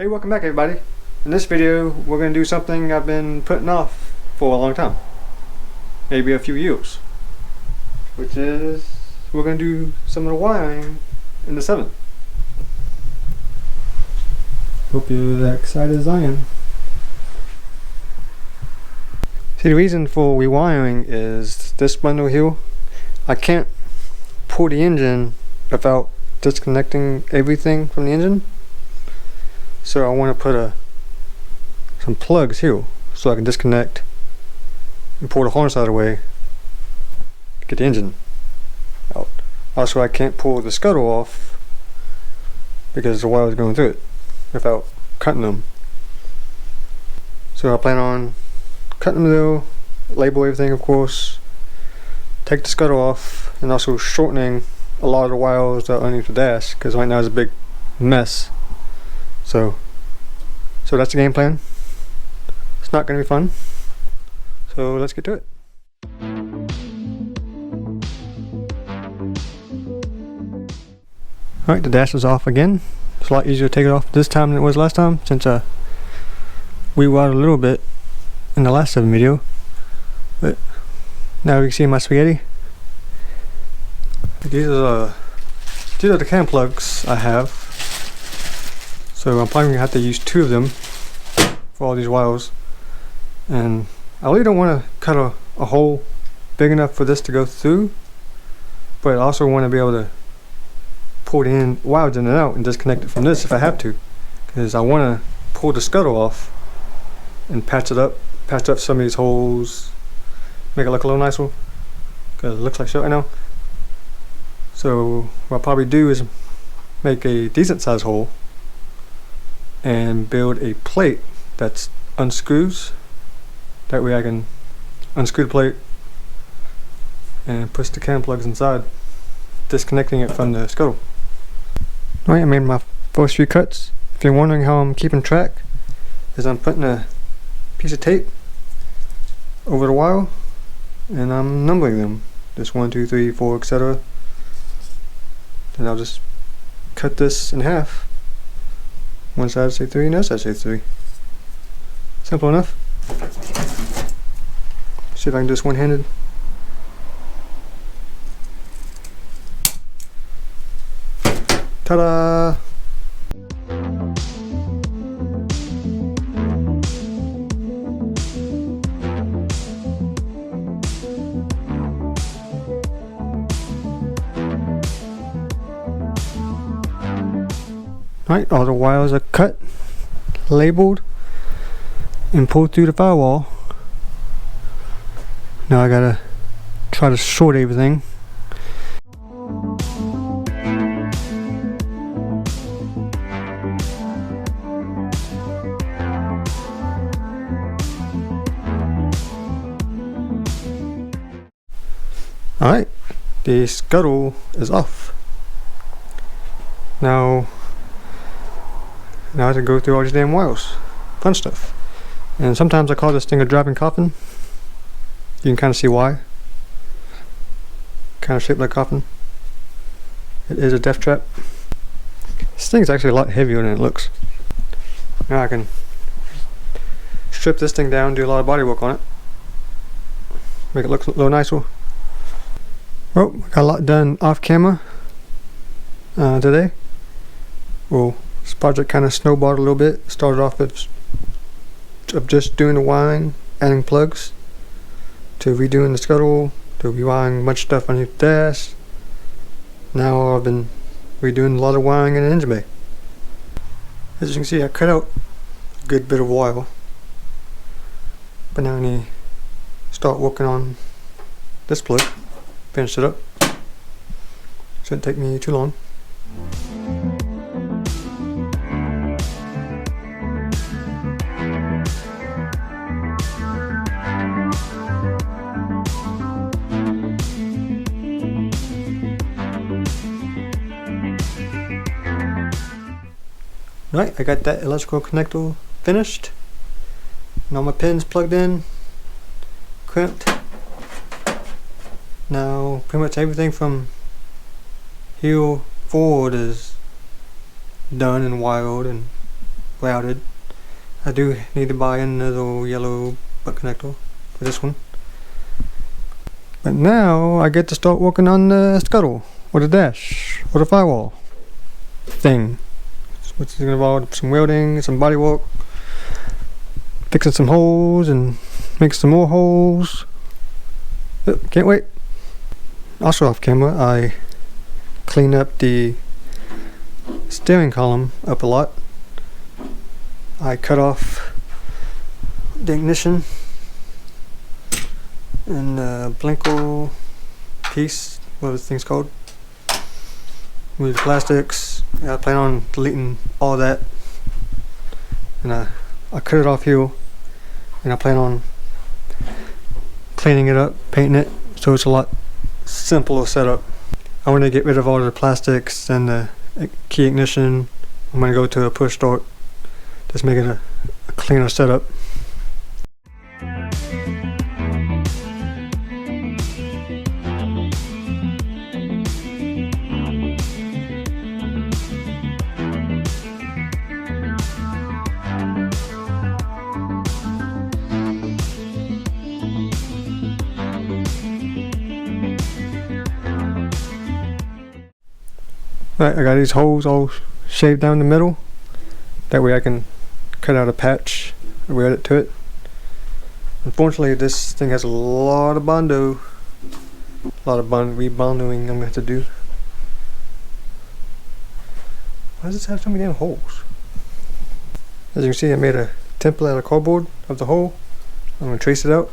Hey, welcome back everybody. In this video we're going to do something I've been putting off for a long time. Maybe a few years. Which is we're going to do some of the wiring in the 7. Hope you're as excited as I am. See, the reason for rewiring is this bundle here. I can't pull the engine without disconnecting everything from the engine. So I want to put some plugs here so I can disconnect and pull the harness out of the way to get the engine out. Also, I can't pull the scuttle off because the wire is going through it without cutting them. So I plan on cutting them though, label everything of course, take the scuttle off, and also shortening a lot of the wires that are underneath the dash because right now it's a big mess. So that's the game plan. It's not going to be fun. So let's get to it. Alright, the dash is off again. It's a lot easier to take it off this time than it was last time since we rewired a little bit in the last 7 video. But now you can see my spaghetti. These are the cam plugs I have. So I'm probably going to have to use 2 of them for all these wires. And I really don't want to cut a hole big enough for this to go through. But I also want to be able to pull the wires in and out and disconnect it from this if I have to. Because I want to pull the scuttle off and patch up some of these holes. Make it look a little nicer. Because it looks like shit right now. So what I'll probably do is make a decent sized hole and build a plate that unscrews. That way I can unscrew the plate and push the cam plugs inside, disconnecting it from the scuttle. Alright, I made my first few cuts. If you're wondering how I'm keeping track, is I'm putting a piece of tape over the wire and I'm numbering them. Just 1, 2, 3, 4, etc. Then I'll just cut this in half. One side say 3 and the other side say 3. Simple enough. See if I can do this one-handed. Ta-da! Alright, all the wires are cut, labeled, and pulled through the firewall. Now I gotta try to sort everything. Alright, the scuttle is off. Now I have to go through all these damn wires. Fun stuff. And sometimes I call this thing a driving coffin. You can kind of see why. Kind of shaped like a coffin. It is a death trap. This thing's actually a lot heavier than it looks. Now I can strip this thing down, do a lot of body work on it. Make it look a little nicer. Well, I got a lot done off camera today. Well, this project kind of snowballed a little bit. Started off of just doing the wiring, adding plugs, to redoing the scuttle, to rewiring a bunch of stuff on your dash. Now I've been redoing a lot of wiring in the engine bay. As you can see, I cut out a good bit of wire, but now I need to start working on this plug. Finish it up. Shouldn't take me too long. Right, I got that electrical connector finished, and all my pins plugged in, crimped. Now pretty much everything from here forward is done and wired and routed. I do need to buy another little yellow butt connector for this one. But now I get to start working on the scuttle, or the dash, or the firewall thing. Which is going to involve some welding, some body work, fixing some holes, and making some more holes. Can't wait. Also off camera, I cleaned up the steering column up a lot. I cut off the ignition and the blinker piece, what this thing's called. With the plastics. I plan on deleting all that, and I cut it off here, and I plan on cleaning it up, painting it, so it's a lot simpler setup. I want to get rid of all the plastics and the key ignition. I'm going to go to a push start, just make it a cleaner setup. Right, I got these holes all shaved down the middle. That way I can cut out a patch and weld it to it. Unfortunately, this thing has a lot of bondo. A lot of rebondoing I'm going to have to do. Why does this have so many damn holes? As you can see, I made a template out of cardboard of the hole. I'm going to trace it out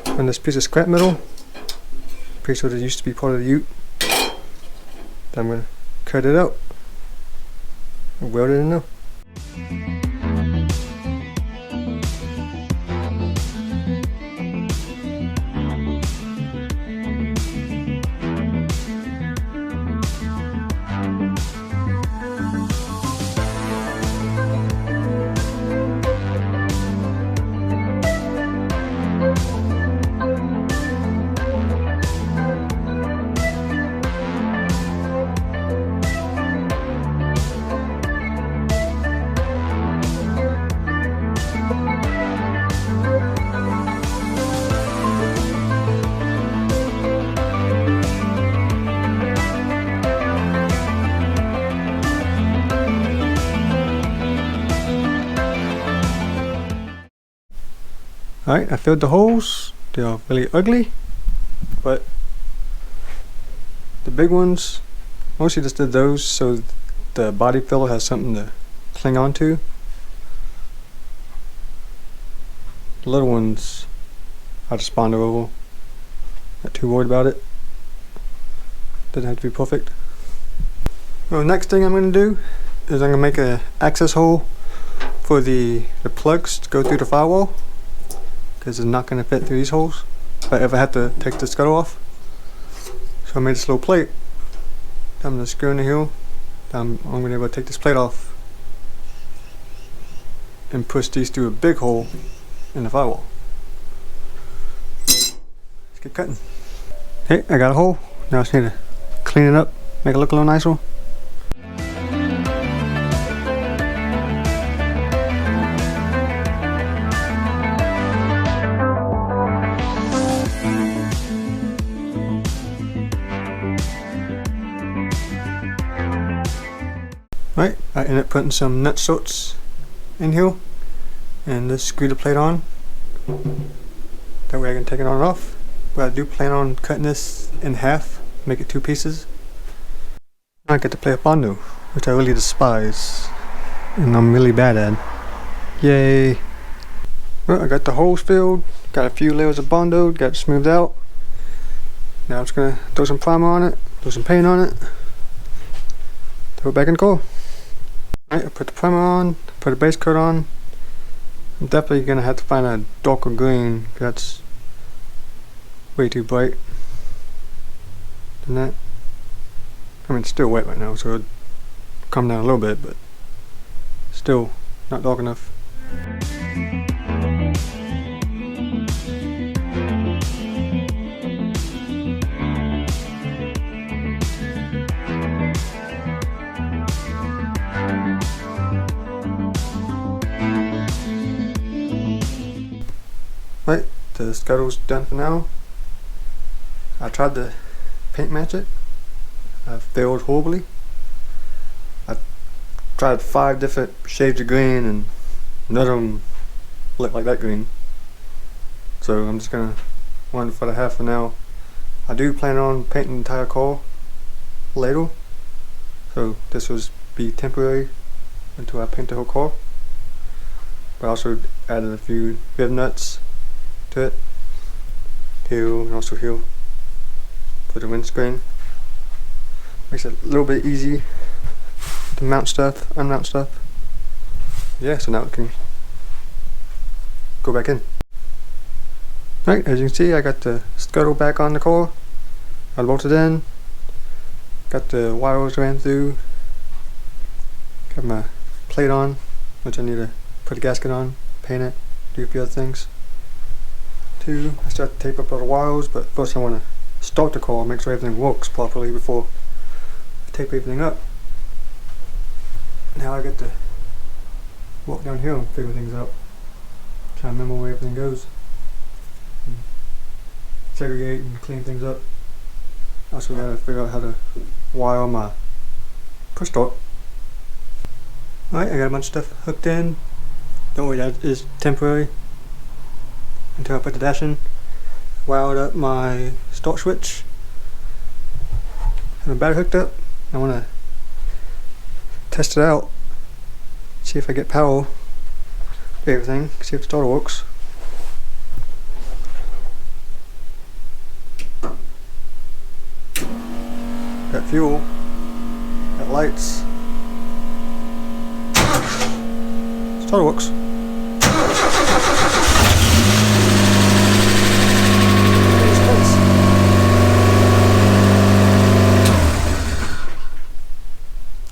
on this piece of scrap metal. Pretty sure it used to be part of the ute. Then I'm going to cut it out and weld it in there. Alright, I filled the holes. They are really ugly, but the big ones, mostly just did those so the body filler has something to cling on to. The little ones, I just bonded over. Not too worried about it. Doesn't have to be perfect. Well, the next thing I'm going to do is I'm going to make an access hole for the plugs to go through the firewall, because it's not going to fit through these holes if I ever have to take the scuttle off. So I made this little plate. I'm going to screw in the heel. I'm going to be able to take this plate off and push these through a big hole in the firewall. Let's get cutting. Okay, I got a hole. Now I just need to clean it up, make it look a little nicer. Right, I ended up putting some nut sorts in here and just screw the plate on. That way I can take it on and off. But I do plan on cutting this in half, make it 2 pieces. I get to play a bondo, which I really despise and I'm really bad at. Yay! Well, I got the holes filled, got a few layers of bondo, got it smoothed out. Now I'm just gonna throw some primer on it, throw some paint on it, throw it back in the car. Alright, I put the primer on, put a base coat on. I'm definitely gonna have to find a darker green, that's way too bright than that. I mean, it's still wet right now, so it'll come down a little bit, but still not dark enough. the scuttle's done for now. I tried to paint match it. I failed horribly. I tried 5 different shades of green and none of them look like that green. So I'm just gonna run with what I have for now. I do plan on painting the entire car later. So this will be temporary until I paint the whole car. But I also added a few rib nuts to it. Here and also here for the windscreen. Makes it a little bit easy to mount stuff, unmount stuff. Yeah, so now it can go back in. Right, as you can see, I got the scuttle back on the car. I bolted in. Got the wires ran through. Got my plate on, which I need to put a gasket on, paint it, do a few other things. I start to tape up all the wires, but first I want to start the car, make sure everything works properly before I tape everything up. Now I get to walk down here and figure things out. Try to remember where everything goes. And segregate and clean things up. Also gotta figure out how to wire my push start. Alright, I got a bunch of stuff hooked in. Don't worry, that is temporary until I put the dash in. Wired up my start switch. Have my battery hooked up. I want to test it out. See if I get power to everything. See if the starter works. Got fuel. Got lights. Starter works.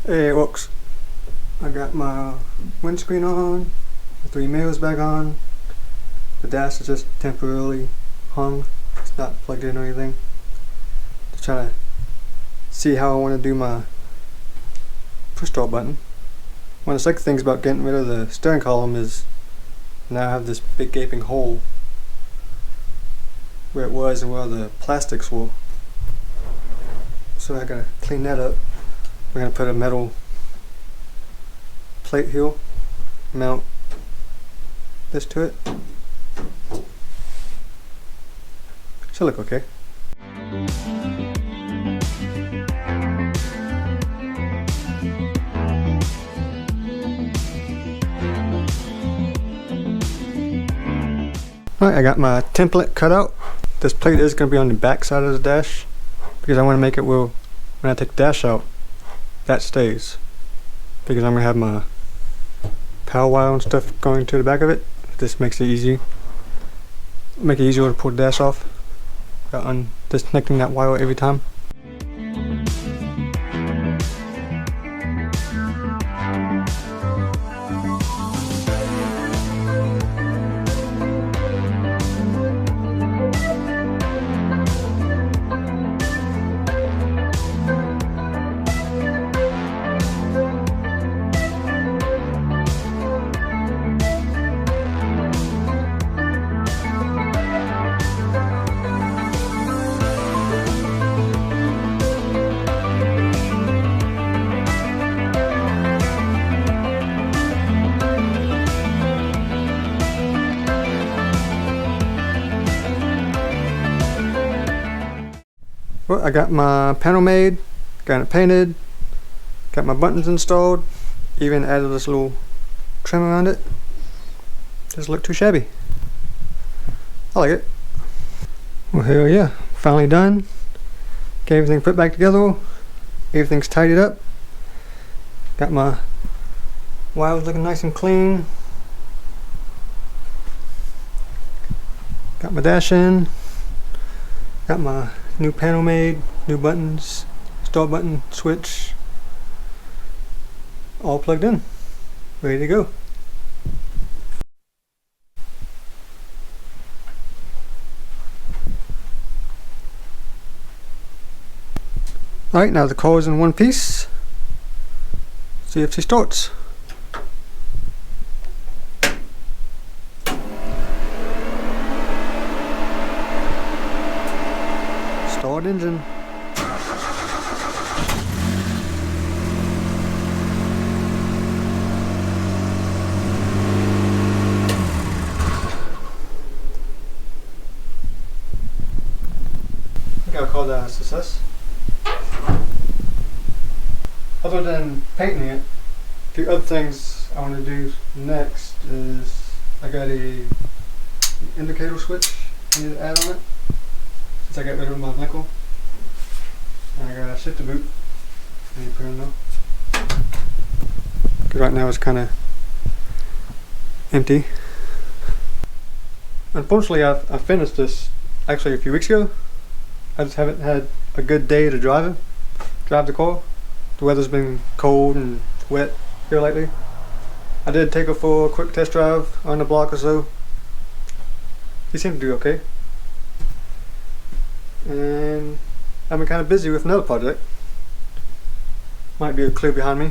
Hey, it works. I got my windscreen on, the 3 mirrors back on. The dash is just temporarily hung. It's not plugged in or anything. Just trying to see how I want to do my push start button. One of the second things about getting rid of the steering column is now I have this big gaping hole where it was and where the plastics were. So I gotta clean that up. We're gonna put a metal plate here, mount this to it. Should look okay. Alright, I got my template cut out. This plate is going to be on the back side of the dash because I want to make it where when I take the dash out, that stays. Because I'm going to have my power wire and stuff going to the back of it. This makes it easy. Make it easier to pull the dash off without disconnecting that wire every time. Well, I got my panel made, got it painted, got my buttons installed, even added this little trim around it. Doesn't look too shabby. I like it. Well, here, yeah, finally done. Got everything put back together. Everything's tidied up. Got my wires looking nice and clean. Got my dash in. Got my new panel made, new buttons, start button, switch, all plugged in, ready to go. Alright, now the car is in one piece. See if she starts. powered engine. I think I'll call that a success. Other than painting it, the other things I want to do next is I got an indicator switch I need to add on it since I got rid of my nickel. And I got a shifter boot I need to put in though. Because right now it's kind of empty. Unfortunately, I finished this actually a few weeks ago. I just haven't had a good day to drive the car. The weather's been cold and wet here lately. I did take it for a quick test drive on the block or so. He seemed to do okay. And I've been kind of busy with another project. Might be a clue behind me,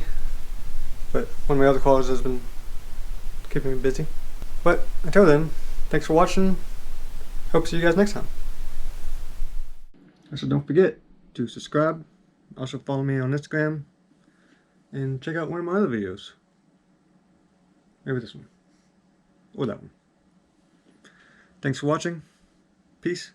but one of my other cars has been keeping me busy. But until then, thanks for watching. Hope to see you guys next time. Also, don't forget to subscribe. Also follow me on Instagram and check out one of my other videos. Maybe this one or that one. Thanks for watching. Peace.